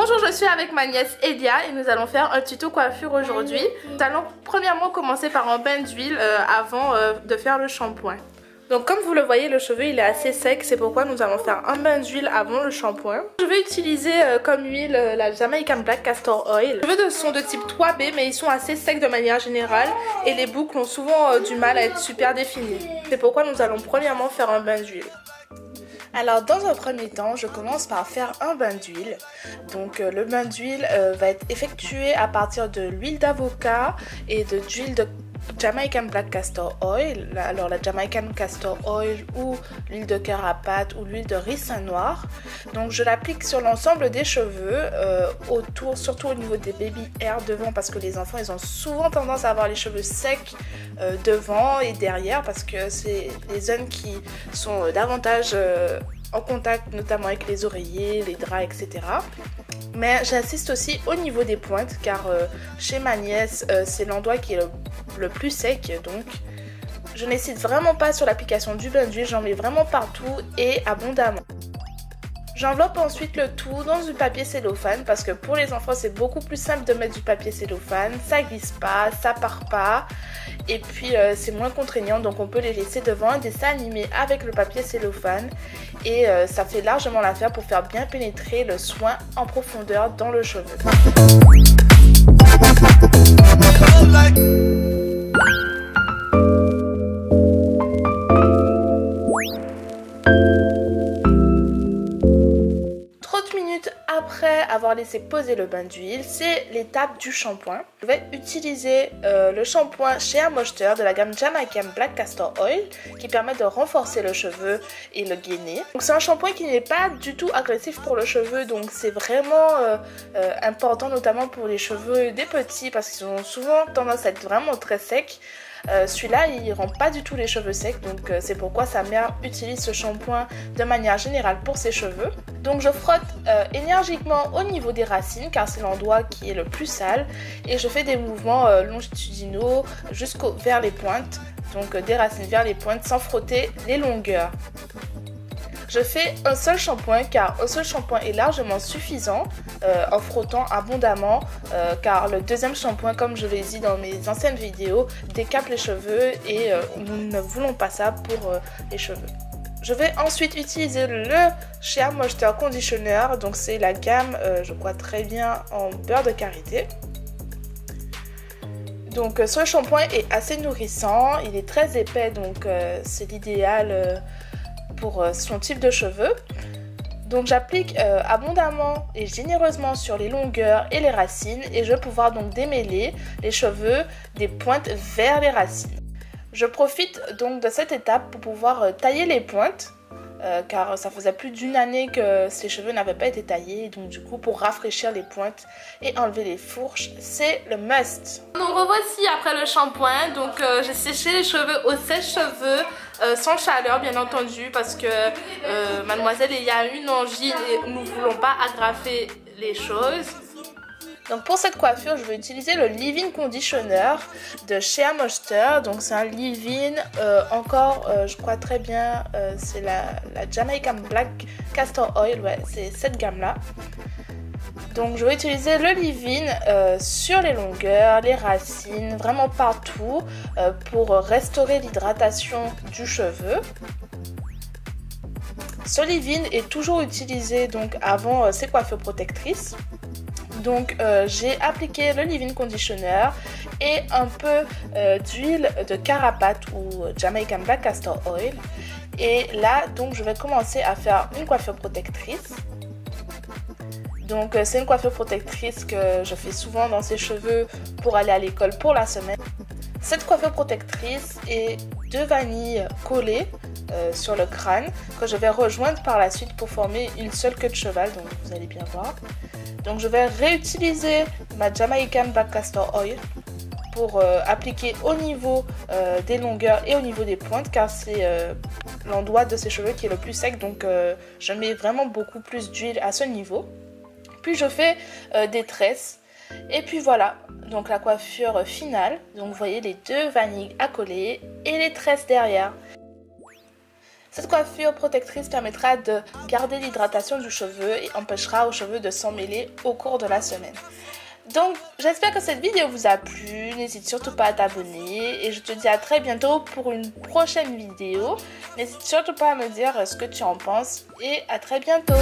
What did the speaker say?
Bonjour, je suis avec ma nièce Elia et nous allons faire un tuto coiffure aujourd'hui. Nous allons premièrement commencer par un bain d'huile avant de faire le shampoing. Donc comme vous le voyez, le cheveu il est assez sec, c'est pourquoi nous allons faire un bain d'huile avant le shampoing. Je vais utiliser comme huile la Jamaican Black Castor Oil. Les cheveux sont de type 3B mais ils sont assez secs de manière générale et les boucles ont souvent du mal à être super définies. C'est pourquoi nous allons premièrement faire un bain d'huile. Alors dans un premier temps, je commence par faire un bain d'huile. Donc le bain d'huile va être effectué à partir de l'huile d'avocat et d'huile de Jamaican Black Castor Oil. Alors la Jamaican Castor Oil ou l'huile de carapace ou l'huile de ricin noir. Donc je l'applique sur l'ensemble des cheveux, autour, surtout au niveau des baby hair devant, parce que les enfants ils ont souvent tendance à avoir les cheveux secs devant et derrière, parce que c'est les zones qui sont davantage en contact notamment avec les oreillers, les draps, etc. Mais j'insiste aussi au niveau des pointes, car chez ma nièce c'est l'endroit qui est le plus sec, donc je n'insiste vraiment pas sur l'application du bain d'huile, j'en mets vraiment partout et abondamment. J'enveloppe ensuite le tout dans du papier cellophane parce que pour les enfants c'est beaucoup plus simple de mettre du papier cellophane, ça glisse pas, ça part pas et puis c'est moins contraignant, donc on peut les laisser devant un dessin animé avec le papier cellophane et ça fait largement l'affaire pour faire bien pénétrer le soin en profondeur dans le cheveu. Après avoir laissé poser le bain d'huile, c'est l'étape du shampoing. Je vais utiliser le shampoing Shea Moisture de la gamme Jamaican Black Castor Oil qui permet de renforcer le cheveu et le gainer. Donc c'est un shampoing qui n'est pas du tout agressif pour le cheveu, donc c'est vraiment important notamment pour les cheveux des petits parce qu'ils ont souvent tendance à être vraiment très secs. Celui-là il rend pas du tout les cheveux secs, donc c'est pourquoi sa mère utilise ce shampoing de manière générale pour ses cheveux. Donc je frotte énergiquement au niveau des racines car c'est l'endroit qui est le plus sale et je fais des mouvements longitudinaux vers les pointes, donc des racines vers les pointes sans frotter les longueurs. Je fais un seul shampoing car un seul shampoing est largement suffisant en frottant abondamment car le deuxième shampoing, comme je l'ai dit dans mes anciennes vidéos, décape les cheveux et nous ne voulons pas ça pour les cheveux. Je vais ensuite utiliser le Shea Moisture Conditioner, donc c'est la gamme je crois très bien en beurre de karité. Donc ce shampoing est assez nourrissant, il est très épais donc c'est l'idéal pour son type de cheveux. Donc j'applique abondamment et généreusement sur les longueurs et les racines et je vais pouvoir donc démêler les cheveux des pointes vers les racines. Je profite donc de cette étape pour pouvoir tailler les pointes car ça faisait plus d'une année que ces cheveux n'avaient pas été taillés, donc du coup pour rafraîchir les pointes et enlever les fourches, c'est le must. Nous revoici après le shampoing, donc j'ai séché les cheveux au sèche-cheveux sans chaleur bien entendu parce que mademoiselle il y a une angine et nous ne voulons pas aggraver les choses. Donc pour cette coiffure, je vais utiliser le leave-in conditioner de Shea Moisture. Donc c'est un leave-in encore, je crois très bien, c'est la Jamaican Black Castor Oil, ouais, c'est cette gamme-là. Donc je vais utiliser le leave-in sur les longueurs, les racines, vraiment partout pour restaurer l'hydratation du cheveu. Ce leave-in est toujours utilisé donc avant ces coiffures protectrices. Donc j'ai appliqué le leave-in conditioner et un peu d'huile de carapace ou Jamaican Black Castor Oil. Et là donc je vais commencer à faire une coiffure protectrice. Donc c'est une coiffure protectrice que je fais souvent dans ses cheveux pour aller à l'école pour la semaine. Cette coiffure protectrice est de vanille collée sur le crâne que je vais rejoindre par la suite pour former une seule queue de cheval, donc vous allez bien voir. Donc je vais réutiliser ma Jamaican Black Castor Oil pour appliquer au niveau des longueurs et au niveau des pointes car c'est l'endroit de ses cheveux qui est le plus sec, donc je mets vraiment beaucoup plus d'huile à ce niveau. Puis je fais des tresses et puis voilà, donc la coiffure finale. Donc vous voyez les deux vanilles à coller et les tresses derrière. Cette coiffure protectrice permettra de garder l'hydratation du cheveu et empêchera aux cheveux de s'emmêler au cours de la semaine. Donc j'espère que cette vidéo vous a plu, n'hésite surtout pas à t'abonner et je te dis à très bientôt pour une prochaine vidéo. N'hésite surtout pas à me dire ce que tu en penses et à très bientôt.